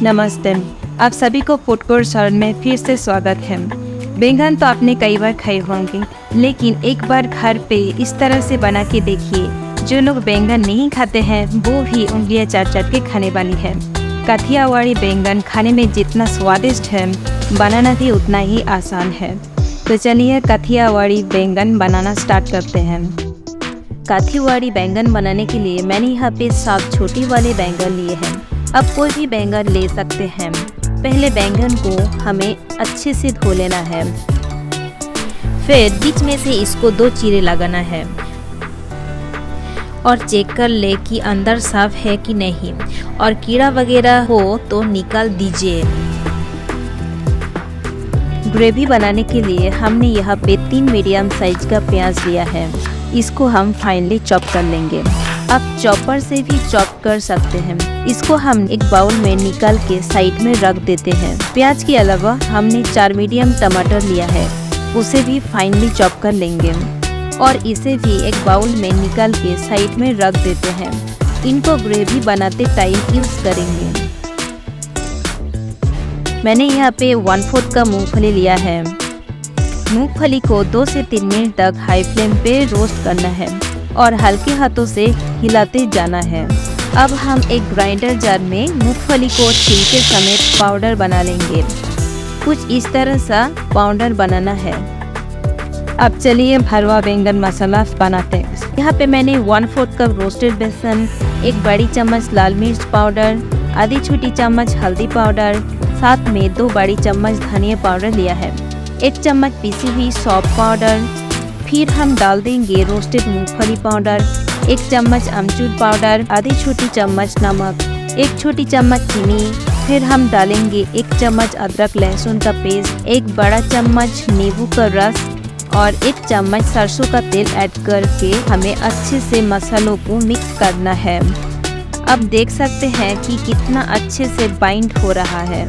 नमस्ते। आप सभी को फूड कोर्ट शरण में फिर से स्वागत है। बैंगन तो आपने कई बार खाए होंगे, लेकिन एक बार घर पे इस तरह से बना के देखिए। जो लोग बैंगन नहीं खाते हैं वो भी उंगलियां चाट चाट के खाने वाली है। काठियावाड़ी बैंगन खाने में जितना स्वादिष्ट है, बनाना भी उतना ही आसान है। तो चलिए काठियावाड़ी बैंगन बनाना स्टार्ट करते हैं। काठियावाड़ी बैंगन बनाने के लिए मैंने यहाँ पे 7 छोटी वाले बैंगन लिए हैं। अब कोई भी बैंगन ले सकते हैं। पहले बैंगन को हमें अच्छे से धो लेना है, फिर बीच में से इसको 2 चीरे लगाना है और चेक कर ले कि अंदर साफ है कि नहीं, और कीड़ा वगैरह हो तो निकाल दीजिए। ग्रेवी बनाने के लिए हमने यहाँ पे 3 मीडियम साइज का प्याज लिया है। इसको हम फाइनली चॉप कर लेंगे। आप चॉपर से भी चॉप कर सकते हैं। इसको हम एक बाउल में निकाल के साइड में रख देते हैं। प्याज के अलावा हमने 4 मीडियम टमाटर लिया है, उसे भी फाइनली चॉप कर लेंगे और इसे भी एक बाउल में निकाल के साइड में रख देते हैं। इनको ग्रेवी बनाते टाइम यूज करेंगे। मैंने यहाँ पे 1/4 का मूंगफली लिया है। मूंगफली को 2 से 3 मिनट तक हाई फ्लेम पे रोस्ट करना है और हल्के हाथों से हिलाते जाना है। अब हम एक ग्राइंडर जार में मूंगफली को छिलके समेत पाउडर बना लेंगे। कुछ इस तरह सा पाउडर बनाना है। अब चलिए भरवा बैंगन मसाला बनाते हैं। यहाँ पे मैंने 1/4 कप रोस्टेड बेसन, 1 बड़ी चम्मच लाल मिर्च पाउडर, आधी छोटी चम्मच हल्दी पाउडर, साथ में 2 बड़ी चम्मच धनिया पाउडर लिया है, 1 चम्मच पीसी हुई सौंफ पाउडर। फिर हम डाल देंगे रोस्टेड मूंगफली पाउडर, 1 चम्मच अमचूर पाउडर, आधी छोटी चम्मच नमक, 1 छोटी चम्मच चीनी। फिर हम डालेंगे 1 चम्मच अदरक लहसुन का पेस्ट, 1 बड़ा चम्मच नींबू का रस और 1 चम्मच सरसों का तेल ऐड करके हमें अच्छे से मसालों को मिक्स करना है। अब देख सकते हैं कि कितना अच्छे से बाइंड हो रहा है।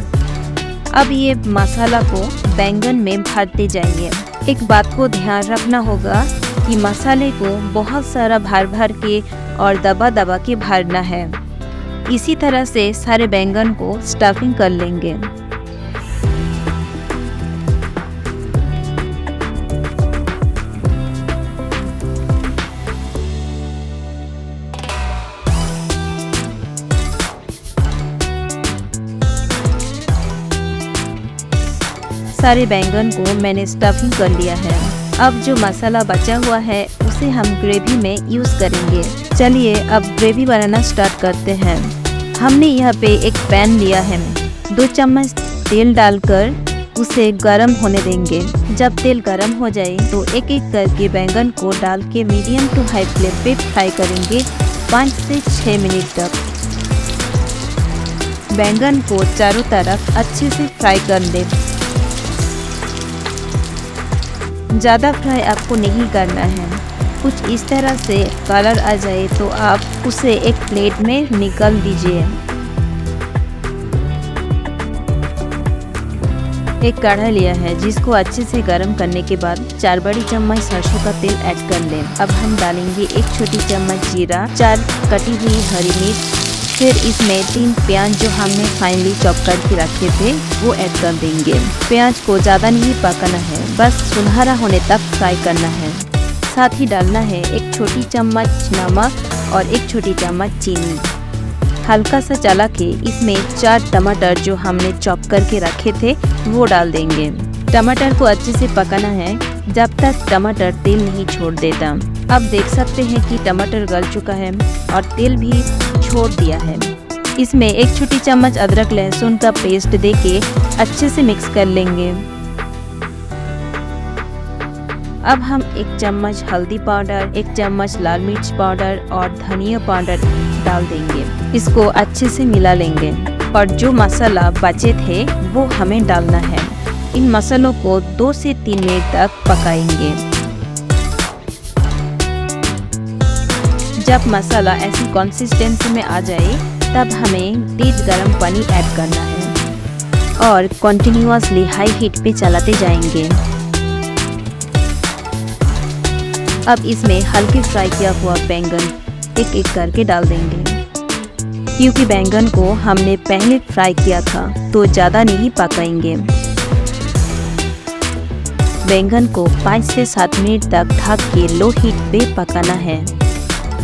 अब ये मसाला को बैंगन में भरते जाइए। एक बात को ध्यान रखना होगा कि मसाले को बहुत सारा भर भर के और दबा दबा के भरना है। इसी तरह से सारे बैंगन को स्टफिंग कर लेंगे। सारे बैंगन को मैंने स्टफिंग कर लिया है। अब जो मसाला बचा हुआ है उसे हम ग्रेवी में यूज़ करेंगे। चलिए अब ग्रेवी बनाना स्टार्ट करते हैं। हमने यहाँ पे एक पैन लिया है, 2 चम्मच तेल डालकर उसे गर्म होने देंगे। जब तेल गर्म हो जाए तो एक एक करके बैंगन को डाल के मीडियम टू हाई फ्लेम पे फ्राई करेंगे 5 से 6 मिनट तक। बैंगन को चारों तरफ अच्छे से फ्राई कर लें। ज़्यादा फ्राई आपको नहीं करना है। कुछ इस तरह से कलर आ जाए तो आप उसे एक प्लेट में निकाल दीजिए। एक कढ़ाई लिया है जिसको अच्छे से गर्म करने के बाद 4 बड़ी चम्मच सरसों का तेल ऐड कर लें। अब हम डालेंगे 1 छोटी चम्मच जीरा, 4 कटी हुई हरी मिर्च, फिर इसमें 3 प्याज जो हमने फाइनली चॉप करके रखे थे वो ऐड कर देंगे। प्याज को ज़्यादा नहीं पकाना है, बस सुनहरा होने तक फ्राई करना है। साथ ही डालना है 1 छोटी चम्मच नमक और 1 छोटी चम्मच चीनी। हल्का सा चला के इसमें 4 टमाटर जो हमने चॉप करके रखे थे वो डाल देंगे। टमाटर को अच्छे से पकाना है जब तक टमाटर तेल नहीं छोड़ देता। अब देख सकते हैं कि टमाटर गल चुका है और तेल भी छोड़ दिया है। इसमें 1 छोटी चम्मच अदरक लहसुन का पेस्ट देके अच्छे से मिक्स कर लेंगे। अब हम 1 चम्मच हल्दी पाउडर, 1 चम्मच लाल मिर्च पाउडर और धनिया पाउडर डाल देंगे। इसको अच्छे से मिला लेंगे और जो मसाला बचे थे वो हमें डालना है। इन मसालों को 2 से 3 मिनट तक पकाएंगे। जब मसाला ऐसी कंसिस्टेंसी में आ जाए तब हमें तेज गर्म पानी ऐड करना है और कंटिन्यूअसली हाई हीट पे चलाते जाएंगे। अब इसमें हल्के फ्राई किया हुआ बैंगन एक एक करके डाल देंगे। क्योंकि बैंगन को हमने पहले फ्राई किया था तो ज़्यादा नहीं पकाएंगे। बैंगन को 5 से 7 मिनट तक ढक के लो हीट पे पकाना है।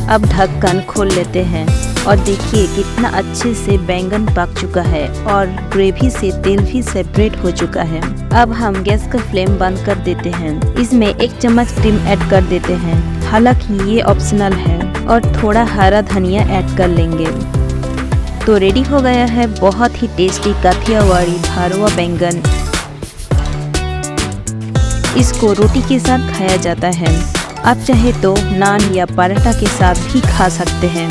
अब ढक्कन खोल लेते हैं और देखिए कितना अच्छे से बैंगन पक चुका है और ग्रेवी से तेल भी सेपरेट हो चुका है। अब हम गैस का फ्लेम बंद कर देते हैं। इसमें 1 चम्मच क्रीम ऐड कर देते हैं, हालांकि ये ऑप्शनल है, और थोड़ा हरा धनिया ऐड कर लेंगे। तो रेडी हो गया है बहुत ही टेस्टी काठियावाड़ी भरवा बैंगन। इसको रोटी के साथ खाया जाता है। आप चाहे तो नान या पराठा के साथ भी खा सकते हैं।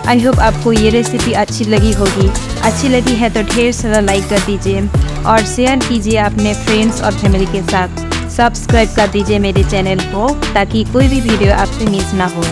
आई होप आपको ये रेसिपी अच्छी लगी होगी। अच्छी लगी है तो ढेर सारा लाइक कर दीजिए और शेयर कीजिए अपने फ्रेंड्स और फैमिली के साथ। सब्सक्राइब कर दीजिए मेरे चैनल को ताकि कोई भी वीडियो आपसे मिस ना हो।